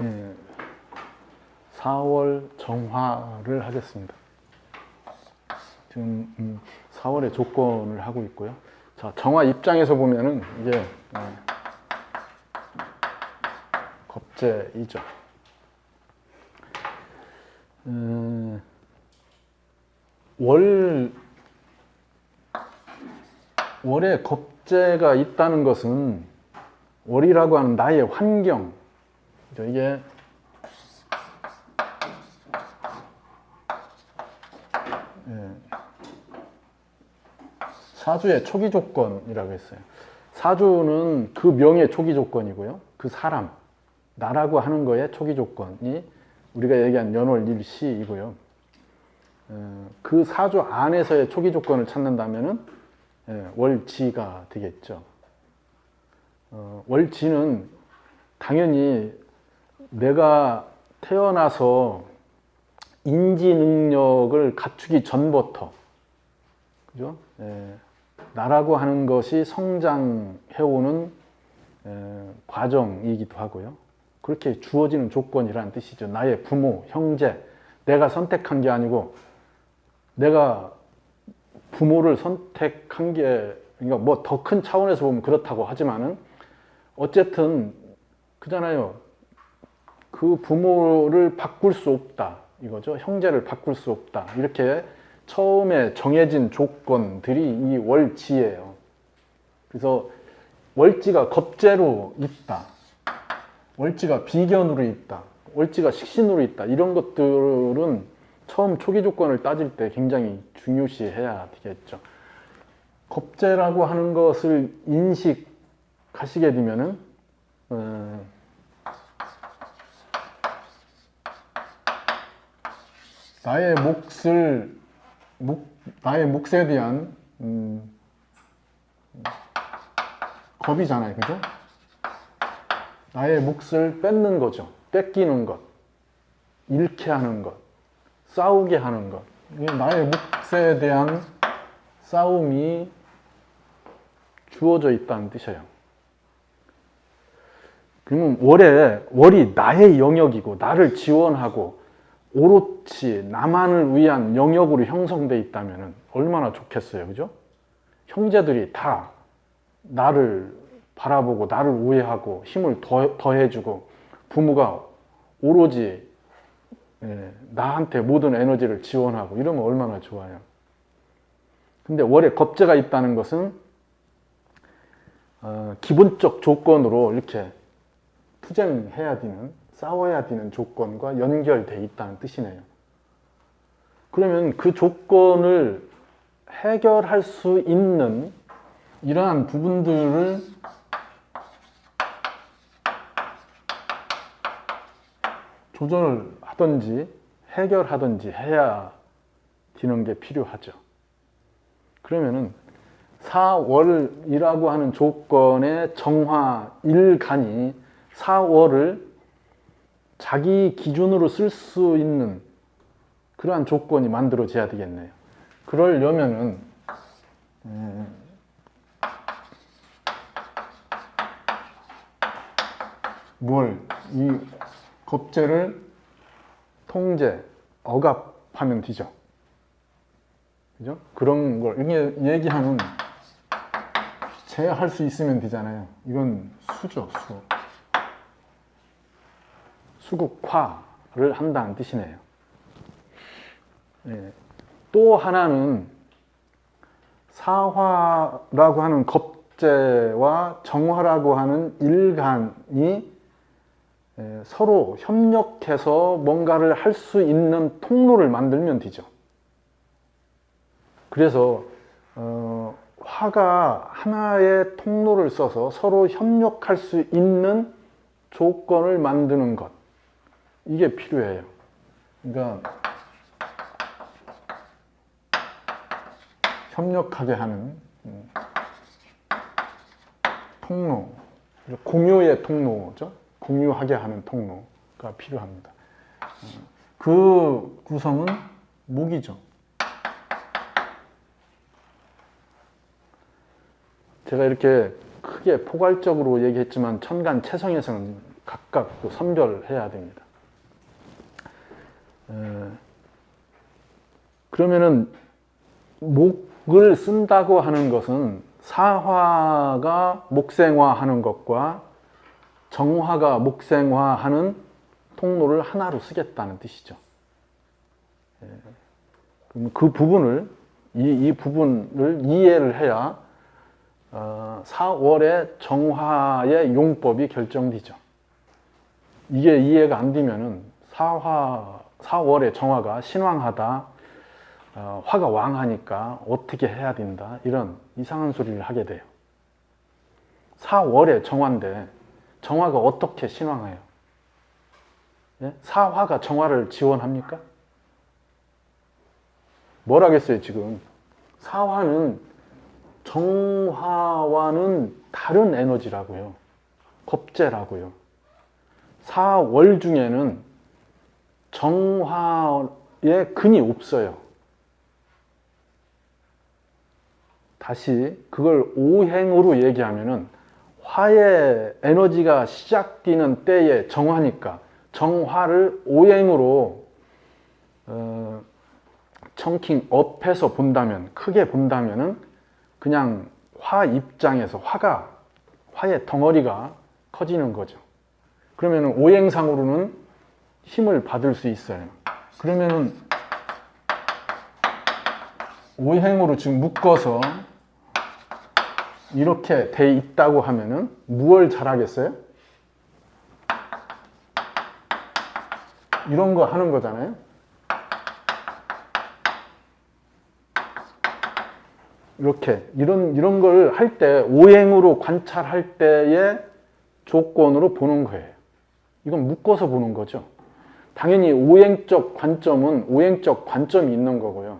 예, 4월 정화를 하겠습니다. 지금 4월의 조건을 하고 있고요. 자, 정화 입장에서 보면은 이게 겁재이죠. 월에 겁재가 있다는 것은 월이라고 하는 나의 환경, 이게 사주의 초기 조건이라고 했어요. 사주는 그 명의 초기 조건이고요. 그 사람, 나라고 하는 거의 초기 조건이 우리가 얘기한 연월일시이고요. 그 사주 안에서의 초기 조건을 찾는다면은 월지가 되겠죠. 월지는 당연히 내가 태어나서 인지 능력을 갖추기 전부터, 그죠? 나라고 하는 것이 성장해오는 과정이기도 하고요. 그렇게 주어지는 조건이라는 뜻이죠. 나의 부모, 형제, 내가 선택한 게 아니고 내가 부모를 선택한 게, 그러니까 뭐 더 큰 차원에서 보면 그렇다고 하지만은 어쨌든 그잖아요. 그 부모를 바꿀 수 없다 이거죠. 형제를 바꿀 수 없다. 이렇게 처음에 정해진 조건들이 이 월지예요. 그래서 월지가 겁재로 있다, 월지가 비견으로 있다, 월지가 식신으로 있다, 이런 것들은 처음 초기 조건을 따질 때 굉장히 중요시해야 되겠죠. 겁재라고 하는 것을 인식하시게 되면은 나의 몫에 대한 겁이잖아요, 그죠? 나의 몫을 뺏는 거죠. 뺏기는 것, 잃게 하는 것, 싸우게 하는 것. 나의 몫에 대한 싸움이 주어져 있다는 뜻이에요. 그러면 월이 나의 영역이고 나를 지원하고 오롯이 나만을 위한 영역으로 형성되어 있다면 얼마나 좋겠어요, 그죠? 형제들이 다 나를 바라보고 나를 우애하고 힘을 더해주고 부모가 오로지 나한테 모든 에너지를 지원하고 이러면 얼마나 좋아요. 근데 월에 겁재가 있다는 것은 기본적 조건으로 이렇게 투쟁해야 되는, 싸워야 되는 조건과 연결되어 있다는 뜻이네요. 그러면 그 조건을 해결할 수 있는 이러한 부분들을 조절하든지 해결하든지 해야 되는 게 필요하죠. 그러면은 4월이라고 하는 조건의 정화 일간이 4월을 자기 기준으로 쓸 수 있는 그러한 조건이 만들어져야 되겠네요. 그러려면은 이 겁재를 통제, 억압하면 되죠. 그죠? 그런 걸 얘기하는, 제할 수 있으면 되잖아요. 이건 수죠, 수. 수국화를 한다는 뜻이네요. 또 하나는 사화라고 하는 겁재와 정화라고 하는 일간이 서로 협력해서 뭔가를 할 수 있는 통로를 만들면 되죠. 그래서 화가 하나의 통로를 써서 서로 협력할 수 있는 조건을 만드는 것, 이게 필요해요. 그러니까 협력하게 하는 통로, 공유의 통로죠. 공유하게 하는 통로가 필요합니다. 그 구성은 목이죠. 제가 이렇게 크게 포괄적으로 얘기했지만 천간 채성에서는 각각 또 선별해야 됩니다. 그러면은 목을 쓴다고 하는 것은 사화가 목생화하는 것과 정화가 목생화하는 통로를 하나로 쓰겠다는 뜻이죠. 그럼 그 부분을 이 부분을 이해를 해야 4월의 정화의 용법이 결정되죠. 이게 이해가 안 되면은 4월의 정화가 신왕하다, 화가 왕하니까 어떻게 해야 된다, 이런 이상한 소리를 하게 돼요. 4월의 정화인데 정화가 어떻게 신왕해요? 예? 사화가 정화를 지원합니까? 뭐라겠어요 지금. 사화는 정화와는 다른 에너지라고요. 겁재라고요. 4월 중에는 정화의 근이 없어요. 다시 그걸 오행으로 얘기하면은 화의 에너지가 시작되는 때의 정화니까 정화를 오행으로 청킹 업해서 본다면, 크게 본다면은 그냥 화 입장에서 화의 덩어리가 커지는 거죠. 그러면은 오행상으로는 힘을 받을 수 있어요. 그러면은 오행으로 지금 묶어서 이렇게 돼 있다고 하면은 무얼 잘하겠어요? 이런 거 하는 거잖아요. 이렇게 이런 걸 할 때 오행으로 관찰할 때의 조건으로 보는 거예요. 이건 묶어서 보는 거죠. 당연히 오행적 관점이 있는 거고요.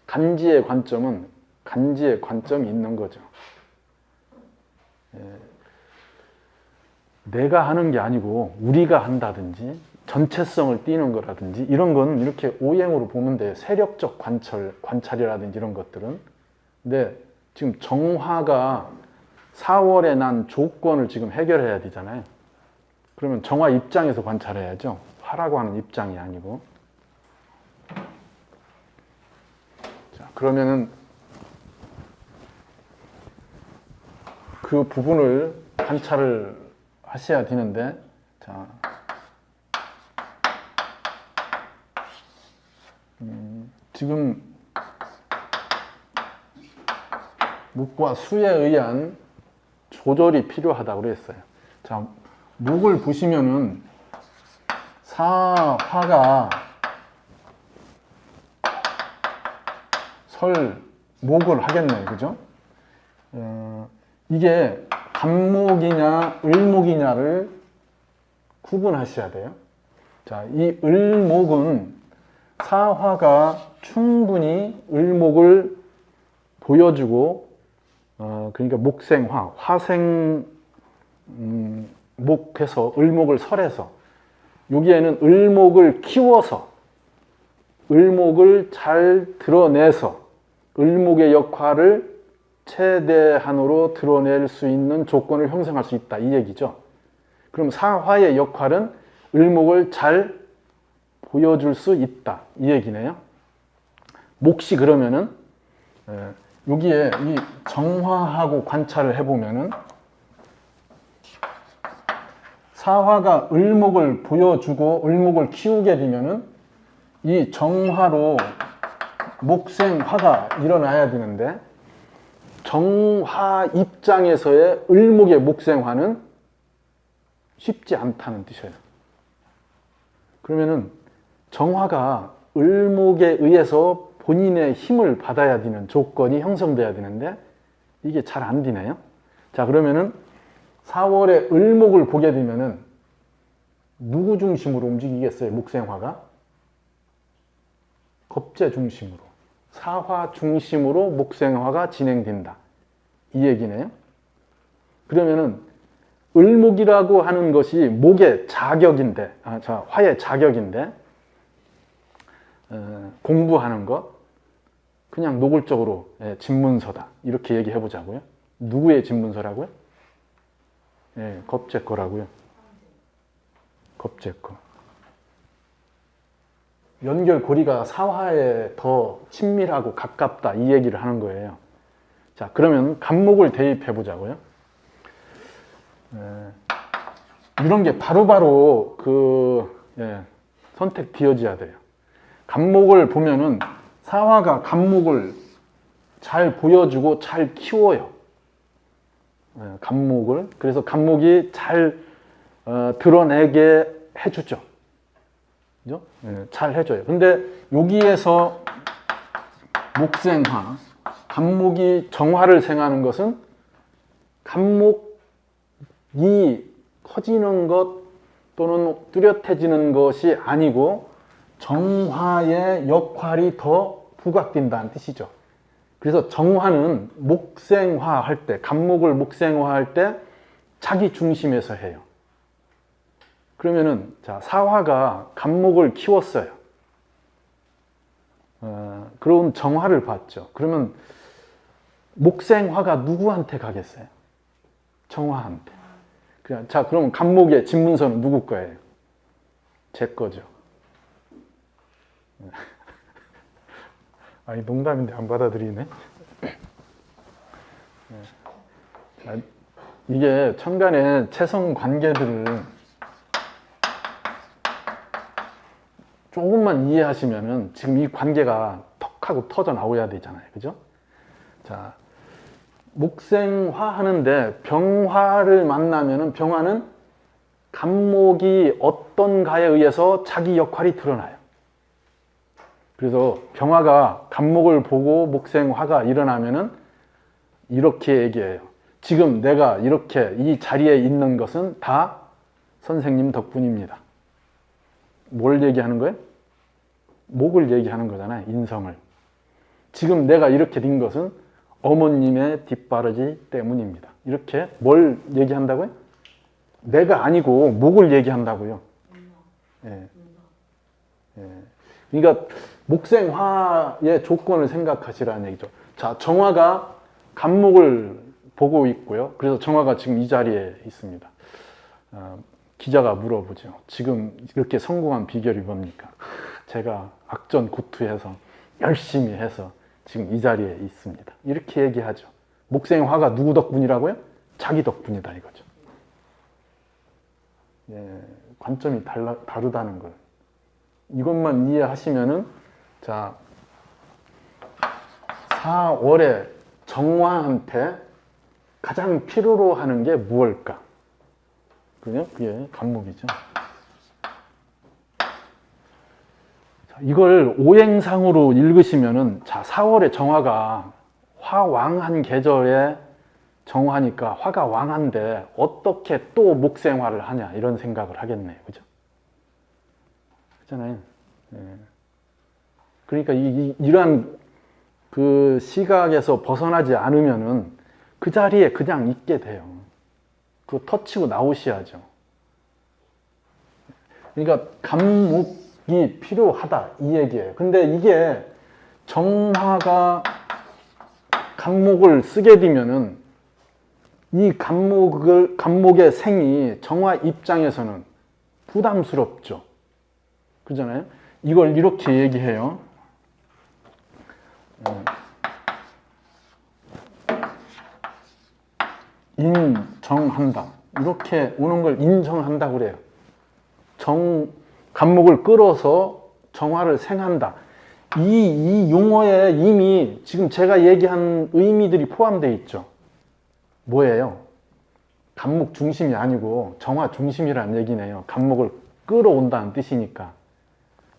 간지의 관점은 간지의 관점이 있는 거죠. 내가 하는 게 아니고 우리가 한다든지 전체성을 띠는 거라든지 이런 거는 이렇게 오행으로 보면 돼요. 세력적 관찰이라든지 이런 것들은. 근데 지금 정화가 4월에 난 조건을 지금 해결해야 되잖아요. 그러면 정화 입장에서 관찰해야죠. 화라고 하는 입장이 아니고. 자, 그러면은 그 부분을 관찰을 하셔야 되는데, 자, 지금 목과 수에 의한 조절이 필요하다고 그랬어요. 자, 목을 보시면은 사화가 목을 하겠네요. 그죠? 이게 간목이냐 을목이냐를 구분하셔야 돼요. 자, 이 을목은 사화가 충분히 을목을 보여주고, 그러니까 목생화, 목해서 을목을 설해서 여기에는 을목을 키워서 을목을 잘 드러내서 을목의 역할을 최대한으로 드러낼 수 있는 조건을 형성할 수 있다, 이 얘기죠. 그럼 사화의 역할은 을목을 잘 보여줄 수 있다, 이 얘기네요. 몫이 그러면은 여기에 이 정화하고 관찰을 해보면은 사화가 을목을 보여주고 을목을 키우게 되면은 이 정화로 목생화가 일어나야 되는데, 정화 입장에서의 을목의 목생화는 쉽지 않다는 뜻이에요. 그러면은 정화가 을목에 의해서 본인의 힘을 받아야 되는 조건이 형성돼야 되는데 이게 잘 안 되네요. 자, 그러면은 4월에 을목을 보게 되면은 누구 중심으로 움직이겠어요? 목생화가 겁재 중심으로, 사화 중심으로 목생화가 진행된다, 이 얘기네요. 그러면은 을목이라고 하는 것이 목의 자격인데, 화의 자격인데, 공부하는 것, 그냥 노골적으로 집문서다, 이렇게 얘기해 보자고요. 누구의 집문서라고요? 겁재 거라고요. 겁제거. 연결고리가 사화에 더 친밀하고 가깝다 이 얘기를 하는 거예요. 자, 그러면 간목을 대입해 보자고요. 이런 게 바로바로 선택 되어져야 돼요. 간목을 보면은 사화가 간목을 잘 보여주고 잘 키워요. 간목을. 그래서 간목이 잘 드러내게 해주죠. 그죠? 잘 해줘요. 근데 여기에서 목생화, 간목이 정화를 생하는 것은 간목이 커지는 것 또는 뚜렷해지는 것이 아니고 정화의 역할이 더 부각된다는 뜻이죠. 그래서 정화는 목생화 할 때, 간목을 목생화 할 때 자기 중심에서 해요. 그러면은, 자, 사화가 간목을 키웠어요. 그런 정화를 봤죠. 그러면 목생화가 누구한테 가겠어요? 정화한테. 자, 그럼 간목의 집문서는 누구 거예요? 제 거죠. 아니, 농담인데 안 받아들이네. 이게 천간의 체성 관계들을 조금만 이해하시면은 지금 이 관계가 턱 하고 터져 나오야 되잖아요. 그죠? 자, 목생화 하는데 병화를 만나면은 병화는 간목이 어떤가에 의해서 자기 역할이 드러나요. 그래서 병화가 간목을 보고 목생화가 일어나면은 이렇게 얘기해요. 지금 내가 이렇게 이 자리에 있는 것은 다 선생님 덕분입니다. 뭘 얘기하는 거예요? 목을 얘기하는 거잖아요. 인성을. 지금 내가 이렇게 된 것은 어머님의 뒷바라지 때문입니다. 이렇게 뭘 얘기한다고요? 내가 아니고 목을 얘기한다고요. 예. 예. 그러니까 목생화의 조건을 생각하시라는 얘기죠. 자, 정화가 간목을 보고 있고요. 그래서 정화가 지금 이 자리에 있습니다. 기자가 물어보죠. 지금 이렇게 성공한 비결이 뭡니까? 제가 악전고투해서 열심히 해서 지금 이 자리에 있습니다. 이렇게 얘기하죠. 목생화가 누구 덕분이라고요? 자기 덕분이다 이거죠. 예, 관점이 다르다는 걸. 이것만 이해하시면은, 자, 4월에 정화한테 가장 필요로 하는 게 무엇일까? 그게 간목이죠. 자, 이걸 오행상으로 읽으시면은, 자, 4월에 정화가 화왕한 계절에 정화니까 화가 왕한데 어떻게 또 목생화를 하냐 이런 생각을 하겠네요. 그죠? 그렇잖아요. 예. 그러니까 이러한 그 시각에서 벗어나지 않으면은 그 자리에 그냥 있게 돼요. 그거 터치고 나오셔야죠. 그러니까 간목이 필요하다 이 얘기예요. 근데 이게 정화가 간목을 쓰게 되면은 이 간목의 생이 정화 입장에서는 부담스럽죠. 그잖아요. 이걸 이렇게 얘기해요. 인정한다. 이렇게 오는 걸 인정한다고 그래요. 간목을 끌어서 정화를 생한다. 이 용어에 이미 지금 제가 얘기한 의미들이 포함되어 있죠. 뭐예요? 간목 중심이 아니고 정화 중심이라는 얘기네요. 간목을 끌어온다는 뜻이니까.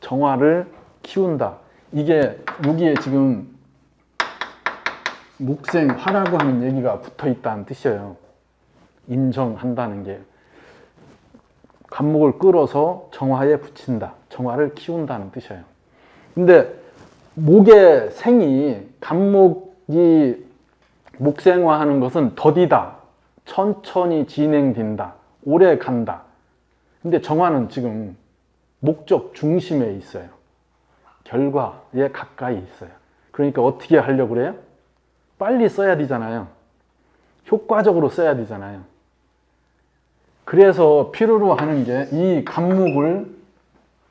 정화를 키운다. 이게 여기에 지금 목생화라고 하는 얘기가 붙어 있다는 뜻이에요. 인정한다는 게. 간목을 끌어서 정화에 붙인다. 정화를 키운다는 뜻이에요. 근데 목의 생이, 간목이 목생화하는 것은 더디다. 천천히 진행된다. 오래 간다. 근데 정화는 지금 목적 중심에 있어요. 결과에 가까이 있어요. 그러니까 어떻게 하려고 그래요? 빨리 써야 되잖아요. 효과적으로 써야 되잖아요. 그래서 필요로 하는 게 이 간목을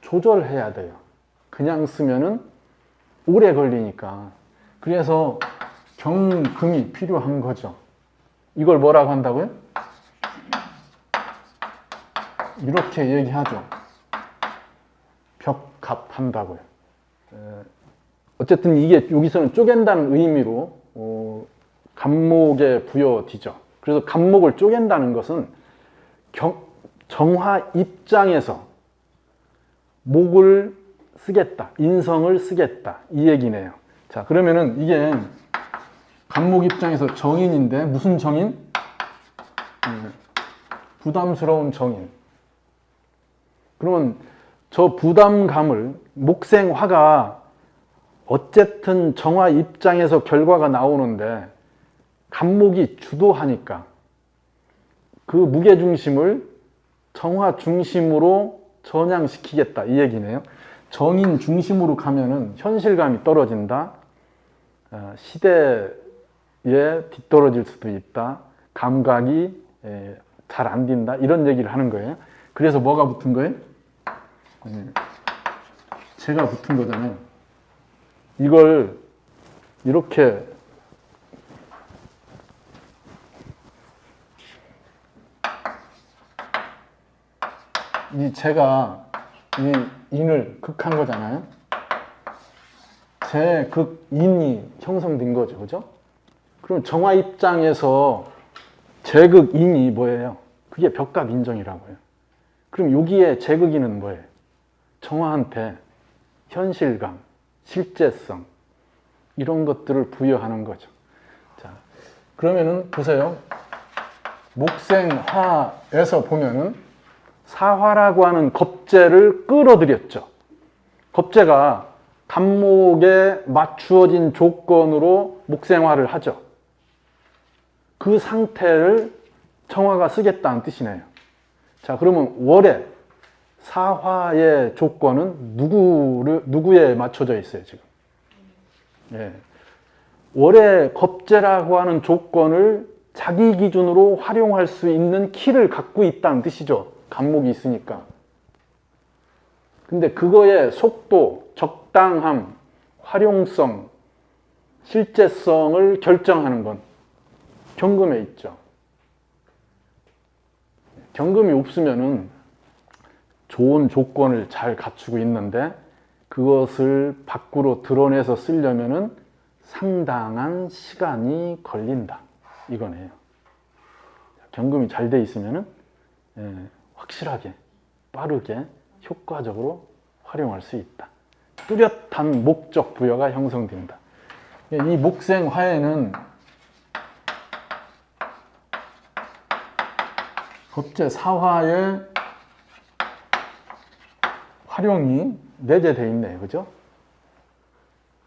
조절해야 돼요. 그냥 쓰면은 오래 걸리니까. 그래서 경금이 필요한 거죠. 이걸 뭐라고 한다고요? 이렇게 얘기하죠. 벽갑한다고요. 어쨌든 이게 여기서는 쪼갠다는 의미로 간목에 부여되죠. 그래서 간목을 쪼갠다는 것은 정화 입장에서 목을 쓰겠다, 인성을 쓰겠다 이 얘기네요. 자, 그러면은 이게 간목 입장에서 정인인데 무슨 정인? 부담스러운 정인. 그러면 저 부담감을 목생화가 어쨌든 정화 입장에서 결과가 나오는데 간목이 주도하니까 그 무게중심을 정화 중심으로 전향시키겠다 이 얘기네요. 정인 중심으로 가면은 현실감이 떨어진다. 시대에 뒤떨어질 수도 있다. 감각이 잘 안 딘다. 이런 얘기를 하는 거예요. 그래서 뭐가 붙은 거예요? 제가 붙은 거잖아요. 이걸 이렇게 제가 이 인을 극한 거잖아요. 제 극인이 형성된 거죠. 그죠? 그럼 정화 입장에서 제극인이 뭐예요? 그게 벽각인정이라고요. 그럼 여기에 제극인은 뭐예요? 정화한테 현실감, 실제성 이런 것들을 부여하는 거죠. 자, 그러면은 보세요. 목생화에서 보면은 사화라고 하는 겁재를 끌어들였죠. 겁재가 간목에 맞추어진 조건으로 목생화를 하죠. 그 상태를 정화가 쓰겠다는 뜻이네요. 자, 그러면 월에 사화의 조건은 누구에 맞춰져 있어요, 지금? 예. 월의 겁재라고 하는 조건을 자기 기준으로 활용할 수 있는 키를 갖고 있다는 뜻이죠. 간목이 있으니까. 근데 그거의 속도, 적당함, 활용성, 실제성을 결정하는 건 경금에 있죠. 경금이 없으면은 좋은 조건을 잘 갖추고 있는데 그것을 밖으로 드러내서 쓰려면은 상당한 시간이 걸린다. 이거네요. 경금이 잘 돼 있으면은 확실하게, 빠르게, 효과적으로 활용할 수 있다. 뚜렷한 목적 부여가 형성된다. 이 목생화에는 겁재 사화의 활용이 내재되어 있네요. 그죠?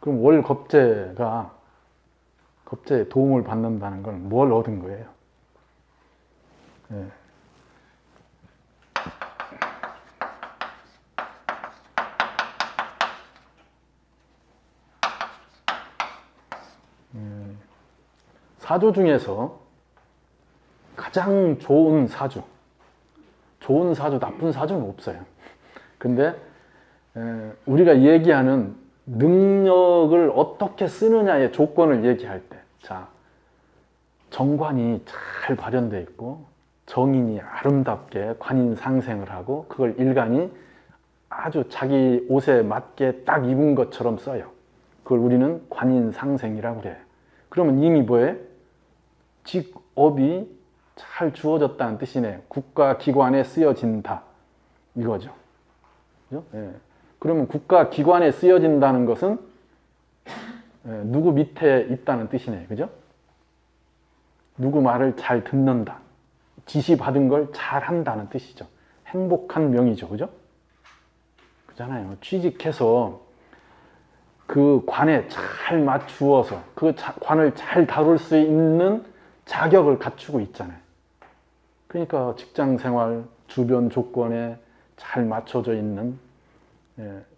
그럼 월 겁재가 겁재에 도움을 받는다는 건 뭘 얻은 거예요? 네. 사주 중에서 가장 좋은 사주, 나쁜 사주는 없어요. 근데 우리가 얘기하는 능력을 어떻게 쓰느냐의 조건을 얘기할 때, 자, 정관이 잘 발현되어 있고 정인이 아름답게 관인상생을 하고 그걸 일간이 아주 자기 옷에 맞게 딱 입은 것처럼 써요. 그걸 우리는 관인상생이라고 그래요. 그러면 이미 뭐예요? 직업이 잘 주어졌다는 뜻이네요. 국가기관에 쓰여진다. 이거죠. 그죠? 예. 그러면 국가기관에 쓰여진다는 것은 누구 밑에 있다는 뜻이네요. 그죠? 누구 말을 잘 듣는다. 지시받은 걸 잘 한다는 뜻이죠. 행복한 명이죠. 그죠? 그잖아요. 취직해서 그 관에 잘 맞추어서 그 관을 잘 다룰 수 있는 자격을 갖추고 있잖아요. 그러니까 직장 생활, 주변 조건에 잘 맞춰져 있는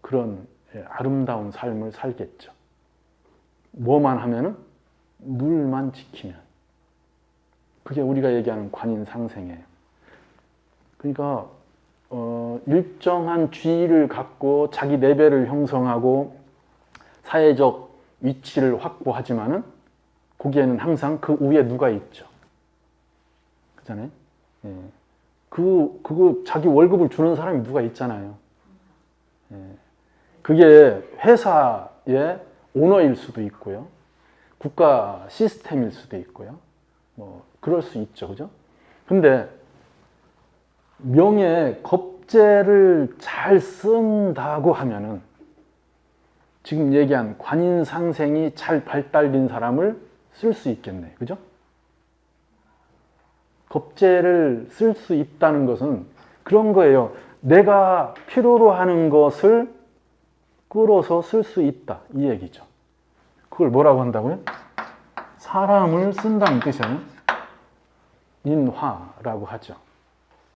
그런 아름다운 삶을 살겠죠. 뭐만 하면은? 물만 지키면. 그게 우리가 얘기하는 관인상생이에요. 그러니까 일정한 지위를 갖고 자기 레벨을 형성하고 사회적 위치를 확보하지만은 거기에는 항상 그 위에 누가 있죠. 그잖아요. 예. 그거 자기 월급을 주는 사람이 누가 있잖아요. 예. 그게 회사의 오너일 수도 있고요. 국가 시스템일 수도 있고요. 뭐 그럴 수 있죠. 그죠? 근데 명예, 겁재를 잘 쓴다고 하면은 지금 얘기한 관인상생이 잘 발달된 사람을 쓸 수 있겠네. 그죠? 겁재를 쓸 수 있다는 것은 그런 거예요. 내가 필요로 하는 것을 끌어서 쓸 수 있다. 이 얘기죠. 그걸 뭐라고 한다고요? 사람을 쓴다는 뜻이에요. 인화라고 하죠.